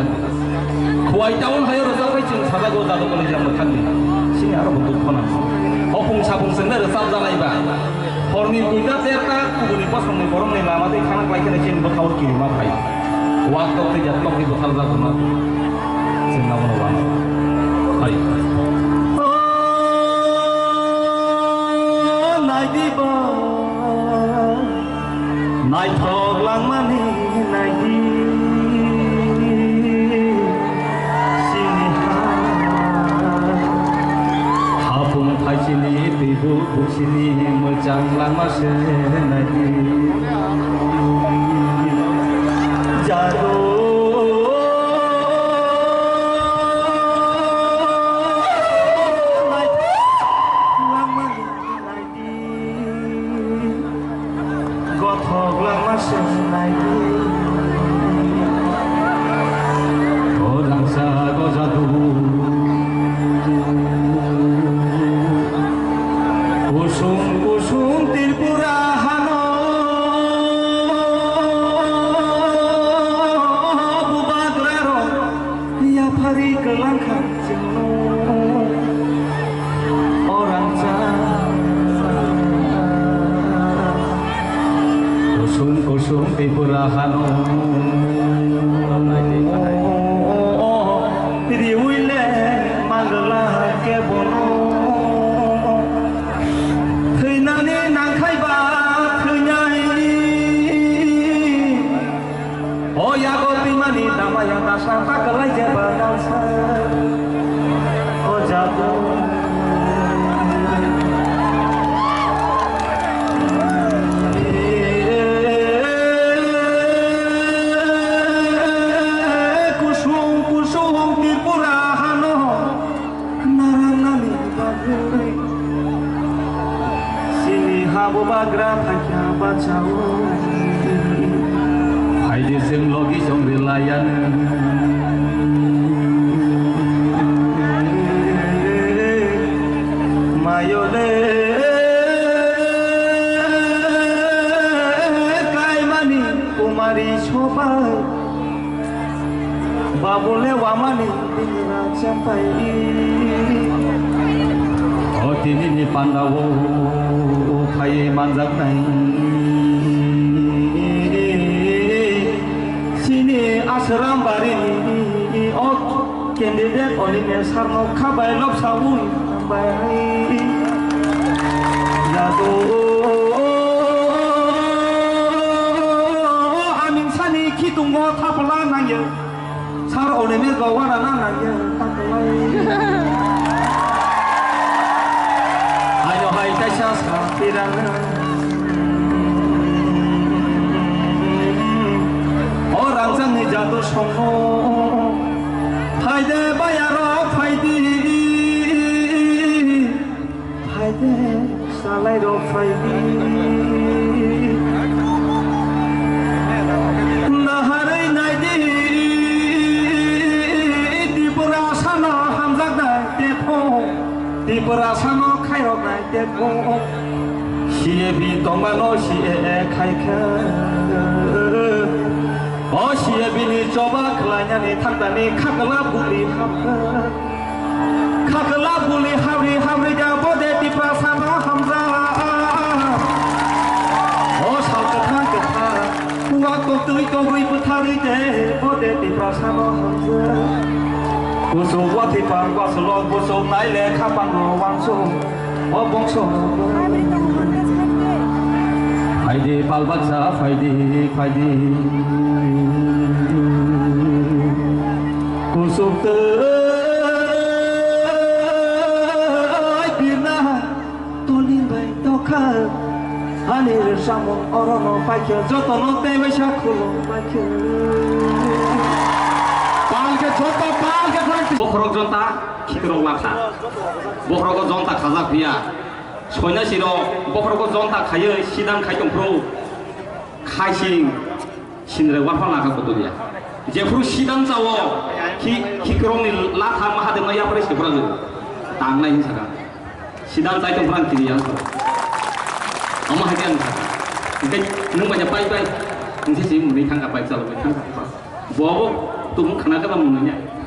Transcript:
থাকবে খোয়াই টাউন হায় রোজাবাই जों সাদাগো জাদু কলেজ আমরা থাকবে সিনে আরো দুঃখ না অপুং সাপুং সেনে রসাব জানাইবা হরনি দুইটা দেরটা কুবুনি পছন্দ গরমনি লামাতে খানা লাইখানে চেন বখাও কি মা ভাই ওয়াক দতে যা তকি বখাল যাবো না जों নাম না হাই নাইদিবা নাই থগলাং মানি নাইদি Sini tibu sini mejang lama senadi jado lama senadi gothok lama senadi orang sa go jadu Kusung Tripura hano bubagraro ya pari kelangka jeno orang kusung Tripura hano Triwile Mandala kebono Oh ya kopi mani nama yang tak sampai kelai jabatan oh jatuh kusung Tripura hano narang nami bagui sini habu bagra pakya bacau Haide sem logi som relayan mayole kai mani kumari choba babule wamani dira champai otini ni pandawo phai manjak nai Asram bari ok candidate olime sarno khabai lob sabun bai jado amin sani khitungo thapla nangye sar olime gawara nangye taklai ayo hai kaisa pirang orang jangan jatuh sono Haide bayaro faidi Haide salai ro faidi Naharai naidi Tripura sano hamzak dai tepo Tripura sano khairok dai tepo Siye bi tomano siye khaika Oh siya bini coba kelanya ni tanda ni kakela buli hamri jabo de di prasana hamza Oh sal ketha Kuwa kotui kogui putari de Bode di prasana hamza Kusu wati pang wasulong Kusu naile kapang wangso Oh bongso Haide palbaca faide kusuk birna tolin bai toka anir samon orono paikyo jotono tebe shakulo paikyo palke joto palke bokrok jonta khikrok laksa bokrok jonta khajak biya soina siro bokrok jonta khayo sidang khaitongpro khaising sinre warfa laka kotolia jefru sidang cawo khikrong ni latha mahadem na yapre se brang tangnai saka sidang caitong brang kiri yang ama hadian nung banyak pai pai nung sisi muni thang ka pai chalo bai thang ka bobo tuh karena kita mengenai